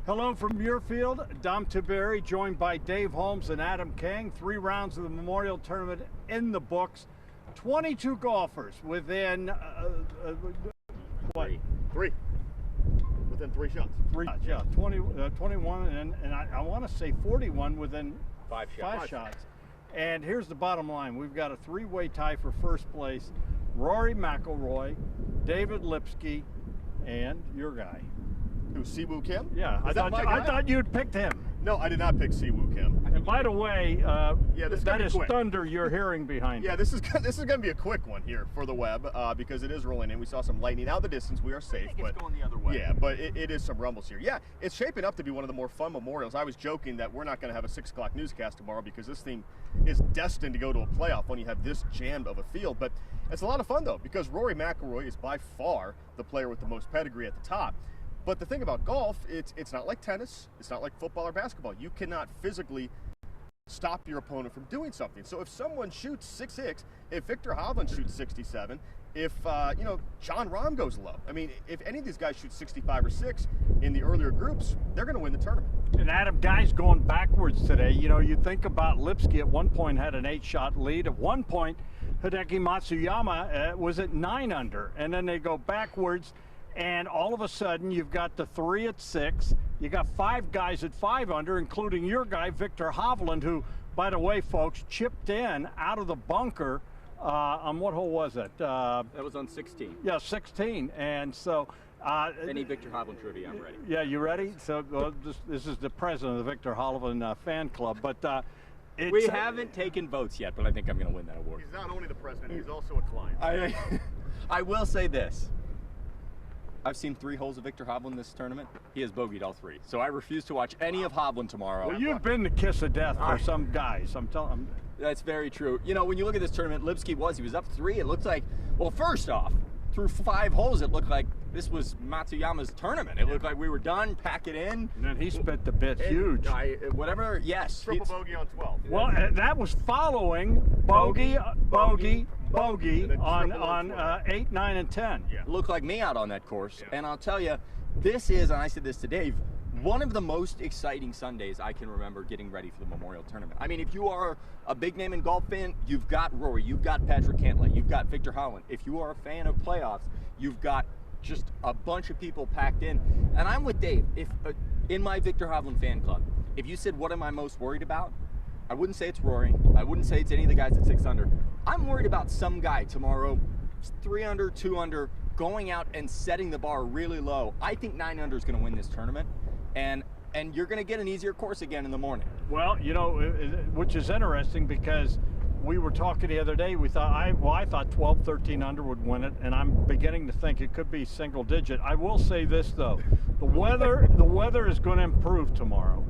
Hello from Muirfield. Dom Tiberi, joined by Dave Holmes and Adam Kang. 3 rounds of the Memorial Tournament in the books. 22 golfers within what? Three. Within 3 shots. 3 shots, yeah. 21, and I want to say 41 within 5 shots. 5 shots. And here's the bottom line: we've got a 3-way tie for first place. Rory McIlroy, David Lipsky, and your guy. Who, Siwoo Kim? Yeah, I thought you'd picked him. No, I did not pick Siwoo Kim. And by the way, that is quick. Thunder you're hearing behind you. Yeah, this is going to be a quick one here for the web because it is rolling in. We saw some lightning out the distance. We are safe, but it's going the other way. Yeah, but it is some rumbles here. Yeah, it's shaping up to be one of the more fun memorials. I was joking that we're not going to have a 6 o'clock newscast tomorrow because this thing is destined to go to a playoff when you have this jammed of a field. But it's a lot of fun though because Rory McIlroy is by far the player with the most pedigree at the top. But the thing about golf, it's not like tennis, it's not like football or basketball. You cannot physically stop your opponent from doing something. So if someone shoots 6'6", if Victor Hovland shoots 67, if John Rahm goes low, I mean, if any of these guys shoot 65 or 6 in the earlier groups, they're going to win the tournament. And Adam, guys going backwards today. You know, you think about Lipsky at one point had an 8-shot lead. At one point, Hideki Matsuyama was at 9 under, and then they go backwards. And all of a sudden, you've got the 3 at 6. You got 5 guys at 5 under, including your guy, Victor Hovland, who, by the way, folks, chipped in out of the bunker on what hole was it? That was on 16. Yeah, 16. And so... any Victor Hovland trivia, I'm ready. Yeah, you ready? So this is the president of the Victor Hovland fan club. But we haven't taken votes yet, but I think I'm going to win that award. He's not only the president, he's also a client. I will say this. I've seen 3 holes of Victor Hovland this tournament. He has bogeyed all 3. So I refuse to watch any of Hovland tomorrow. Well, you've been the kiss of death for some guys. I'm telling. That's very true. You know, when you look at this tournament, Lipsky he was up 3. It looked like, well, first off, through 5 holes, it looked like this was Matsuyama's tournament. It looked like we were done, pack it in. And then he spit the bit huge. Whatever, yes. Triple bogey on 12. Well, that was following bogey on 8, 9, and 10. Yeah. Looked like me out on that course. Yeah. And I'll tell you, this is, and I said this to Dave, one of the most exciting Sundays I can remember getting ready for the Memorial Tournament. I mean, if you are a big name in golf fan, you've got Rory, you've got Patrick Cantlay, you've got Victor Hovland. If you are a fan of playoffs, you've got just a bunch of people packed in. And I'm with Dave. If in my Victor Hovland fan club, if you said, what am I most worried about? I wouldn't say it's Rory. I wouldn't say it's any of the guys at 6 under. I'm worried about some guy tomorrow, 3 under, 2 under, going out and setting the bar really low. I think 9 under is going to win this tournament. And you're going to get an easier course again in the morning. Well, you know, which is interesting because we were talking the other day. We thought I thought 12, 13 under would win it, and I'm beginning to think it could be single digit. I will say this though, the weather is going to improve tomorrow.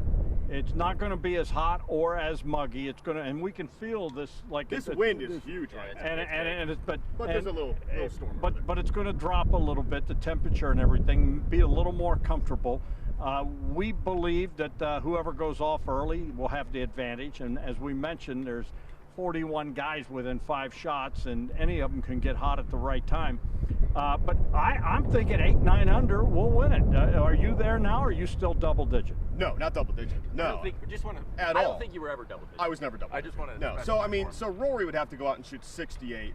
It's not going to be as hot or as muggy. It's going to, and we can feel this like this wind is huge, right? But there's a little storm. But it's going to drop a little bit, the temperature and everything, be a little more comfortable. We believe that whoever goes off early will have the advantage, and as we mentioned, there's 41 guys within 5 shots, and any of them can get hot at the right time. But I'm thinking 8, 9 under will win it. Are you there now, or are you still double digit? No, not double digit. No. I don't think you were ever double digit. I was never double digit. I just want to. No. So I mean, so Rory would have to go out and shoot 68.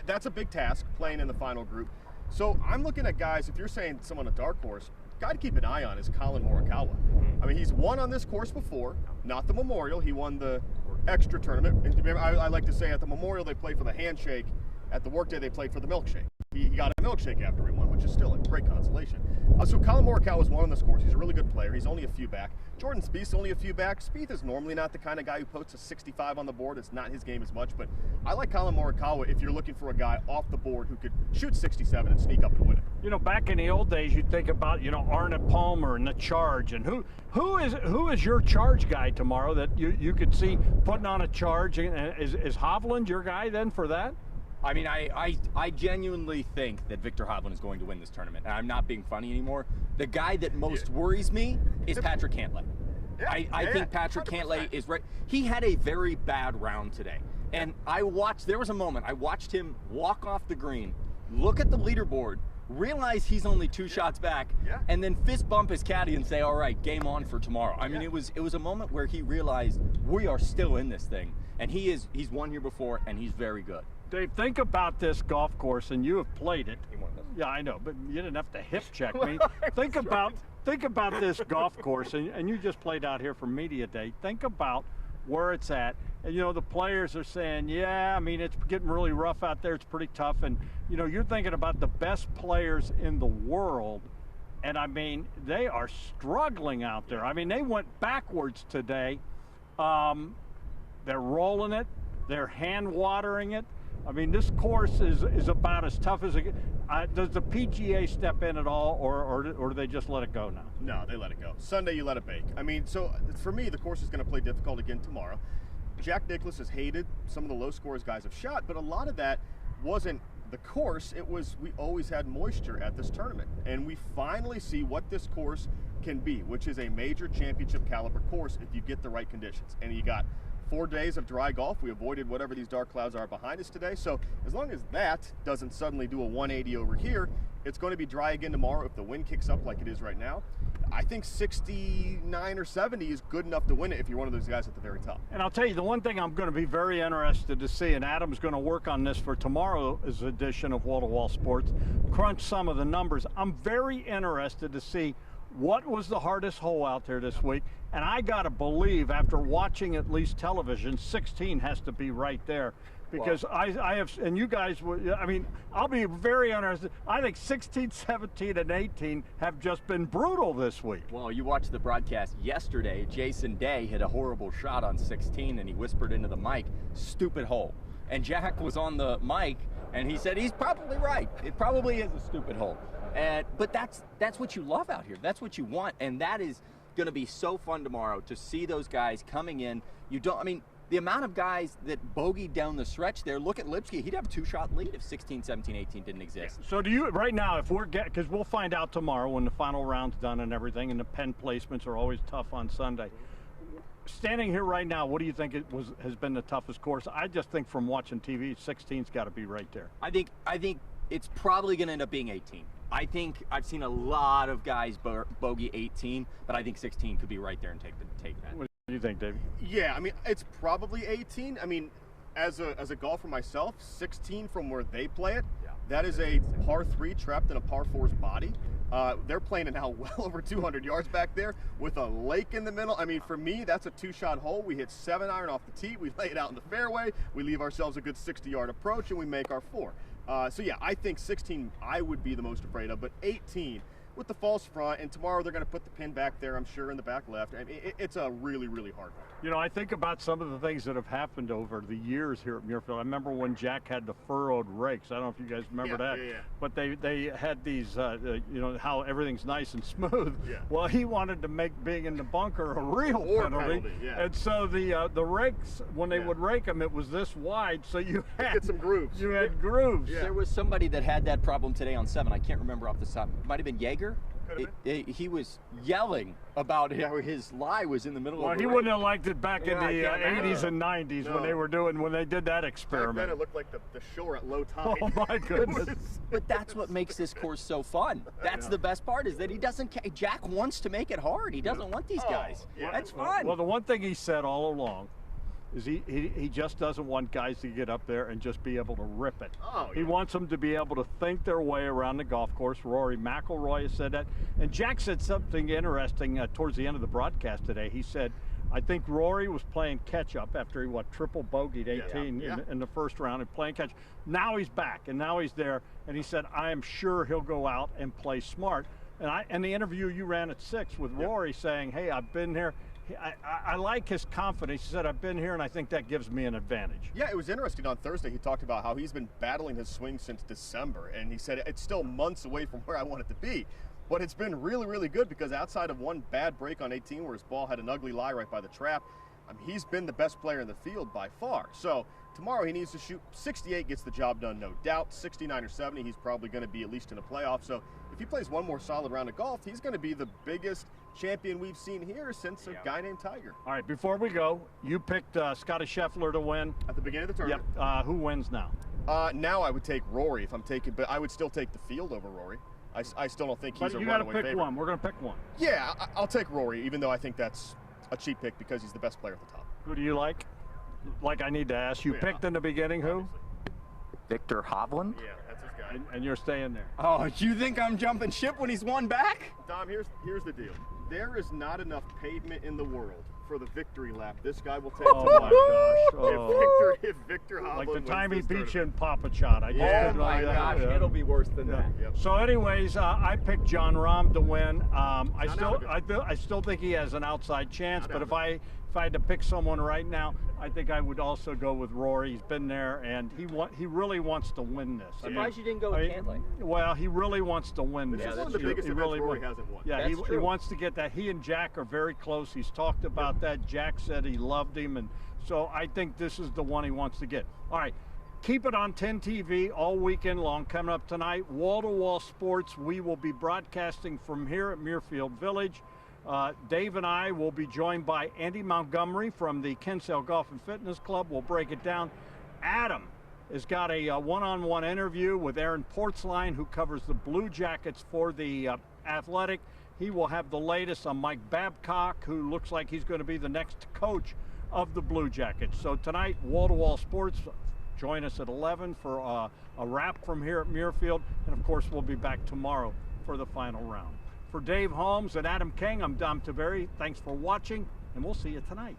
That's a big task playing in the final group. So I'm looking at guys. If you're saying someone a dark horse, guy to keep an eye on is Collin Morikawa. I mean, he's won on this course before, not the Memorial. He won the extra tournament. And I like to say at the Memorial they play for the handshake. At the Workday they played for the milkshake. He got a milkshake after he won, which is still a great consolation. So Collin Morikawa has won on this course. He's a really good player. He's only a few back. Jordan Spieth's only a few back. Spieth is normally not the kind of guy who posts a 65 on the board. It's not his game as much, but I like Collin Morikawa if you're looking for a guy off the board who could shoot 67 and sneak up and win it. You know, back in the old days, you'd think about, you know, Arnott Palmer and the charge, and who is your charge guy tomorrow that you could see putting on a charge? Is Hovland your guy then for that? I mean, I genuinely think that Victor Hovland is going to win this tournament, and I'm not being funny anymore. The guy that most worries me is Patrick Cantlay. I think Patrick 100%. Cantlay is right. He had a very bad round today, and there was a moment, I watched him walk off the green, look at the leaderboard, realize he's only 2 shots back, and then fist bump his caddy and say, all right, game on for tomorrow. I mean, it was a moment where he realized we are still in this thing, and he's won here before, and he's very good. Dave, think about this golf course, and you have played it. Yeah, I know, but you didn't have to hip check me. Think about this golf course, and you just played out here for Media Day. Think about where it's at. And, you know, the players are saying, yeah, I mean, it's getting really rough out there. It's pretty tough. And, you know, you're thinking about the best players in the world. And, I mean, they are struggling out there. I mean, they went backwards today. They're rolling it. They're hand watering it. I mean, this course is about as tough as it. Does the PGA step in at all, or do they just let it go now? No, they let it go. Sunday, you let it bake. I mean, so for me, the course is going to play difficult again tomorrow. Jack Nicklaus has hated some of the low scores guys have shot, but a lot of that wasn't the course. It was we always had moisture at this tournament, and we finally see what this course can be, which is a major championship caliber course if you get the right conditions. And you got 4 days of dry golf. We avoided whatever these dark clouds are behind us today. So as long as that doesn't suddenly do a 180 over here, it's going to be dry again tomorrow if the wind kicks up like it is right now. I think 69 or 70 is good enough to win it if you're one of those guys at the very top. And I'll tell you, the one thing I'm going to be very interested to see, and Adam's going to work on this for tomorrow's edition of Wall to Wall Sports, crunch some of the numbers. I'm very interested to see what was the hardest hole out there this week. And I got to believe, after watching at least television, 16 has to be right there. Because I have, and you guys, I mean, I'll be very interested. I think 16, 17, and 18 have just been brutal this week. Well, you watched the broadcast yesterday. Jason Day hit a horrible shot on 16, and he whispered into the mic, stupid hole. And Jack was on the mic, and he said, he's probably right. It probably is a stupid hole. But that's what you love out here. That's what you want, and that is going to be so fun tomorrow to see those guys coming in. I mean, the amount of guys that bogeyed down the stretch there, look at Lipsky. He'd have a 2-shot lead if 16, 17, 18 didn't exist. So do you, right now, if we're because we'll find out tomorrow when the final round's done and everything, and the pen placements are always tough on Sunday. Standing here right now, what do you think has been the toughest course? I just think from watching TV, 16's got to be right there. I think it's probably going to end up being 18. I think I've seen a lot of guys bogey 18, but I think 16 could be right there and take that. What do you think, Dave? Yeah, I mean, it's probably 18. I mean, as a golfer myself, 16 from where they play it, that is a par 3 trapped in a par 4's body. They're playing it now well over 200 yards back there with a lake in the middle. I mean, for me, that's a 2-shot hole. We hit 7-iron off the tee. We lay it out in the fairway. We leave ourselves a good 60-yard approach, and we make our 4. So yeah, I think 16 I would be the most afraid of, but 18 with the false front, and tomorrow they're going to put the pin back there, I'm sure, in the back left. I mean, it's a really, really hard one. You know, I think about some of the things that have happened over the years here at Muirfield. I remember when Jack had the furrowed rakes. I don't know if you guys remember that. Yeah. But they had these, you know, how everything's nice and smooth. Yeah. Well, he wanted to make being in the bunker a real penalty. Yeah. And so the rakes, when they would rake them, it was this wide, so you had get some grooves. You had grooves. There was somebody that had that problem today on 7. I can't remember off the top. It might have been Jaeger. He was yelling about how his lie was in the middle of the Well, he rake. wouldn't have liked it back in the 80s and 90s when they did that experiment. Back then it looked like the shore at low tide. Oh my goodness. But that's what makes this course so fun. That's the best part, is that he doesn't. Jack wants to make it hard. He doesn't want these guys. That's fun. Well, the one thing he said all along is he just doesn't want guys to get up there and just be able to rip it. He wants them to be able to think their way around the golf course. Rory McIlroy has said that. And Jack said something interesting towards the end of the broadcast today. He said, I think Rory was playing catch-up after he, triple bogeyed 18 in the first round and playing catch. Now he's back, and now he's there. And he said, I am sure he'll go out and play smart. And the interview you ran at 6 with Rory saying, hey, I've been here. I like his confidence. He said, I've been here, and I think that gives me an advantage. Yeah, it was interesting. On Thursday, he talked about how he's been battling his swing since December, and he said it's still months away from where I want it to be. But it's been really, really good, because outside of one bad break on 18 where his ball had an ugly lie right by the trap, he's been the best player in the field by far. So tomorrow he needs to shoot 68, gets the job done, no doubt. 69 or 70, he's probably going to be at least in a playoff. So if he plays one more solid round of golf, he's going to be the biggest champion we've seen here since a guy named Tiger. All right, before we go, you picked Scotty Scheffler to win. At the beginning of the tournament. Yep. Who wins now? Now I would take Rory if I'm taking, but I would still take the field over Rory. I still don't think he's but a you got to runaway pick favorite. one. We're going to pick one. Yeah, I'll take Rory, even though I think that's a cheap pick because he's the best player at the top. Who do you like? Like I need to ask. You Yeah, picked in the beginning who? obviously. Victor Hovland? Yeah, that's his guy. And you're staying there. Oh, you think I'm jumping ship when he's one back? Dom, here's the deal. There is not enough pavement in the world for the victory lap this guy will take Oh to my win. gosh. Oh. If Victor Hovland Like the wins time he this beat you tournament. in Papa Shot. I just Yeah, Oh didn't my like that. gosh, Yeah. it'll be worse than that. Yep. So, anyways, I picked John Rahm to win. I out of it. still think he has an outside chance. Not But out if of I had to pick someone right now, I think I would also go with Rory. He's been there, and he really wants to win this. Surprised you didn't go with Cantlay. Well, he really wants to win This this. is one of that's the true. biggest He events really Rory wa- hasn't won. Yeah, That's he true. wants to get that. He and Jack are very close. He's talked about that. Jack said he loved him, and so I think this is the one he wants to get. All right, keep it on 10 TV all weekend long. Coming up tonight, wall-to-wall sports. We will be broadcasting from here at Muirfield Village. Dave and I will be joined by Andy Montgomery from the Kinsale Golf and Fitness Club. We'll break it down. Adam has got a one-on-one interview with Aaron Portzline, who covers the Blue Jackets for the Athletic. He will have the latest on Mike Babcock, who looks like he's going to be the next coach of the Blue Jackets. So tonight, wall-to-wall sports. Join us at 11 for a wrap from here at Muirfield. And, of course, we'll be back tomorrow for the final round. For Dave Holmes and Adam King, I'm Dom Taveri. Thanks for watching, and we'll see you tonight.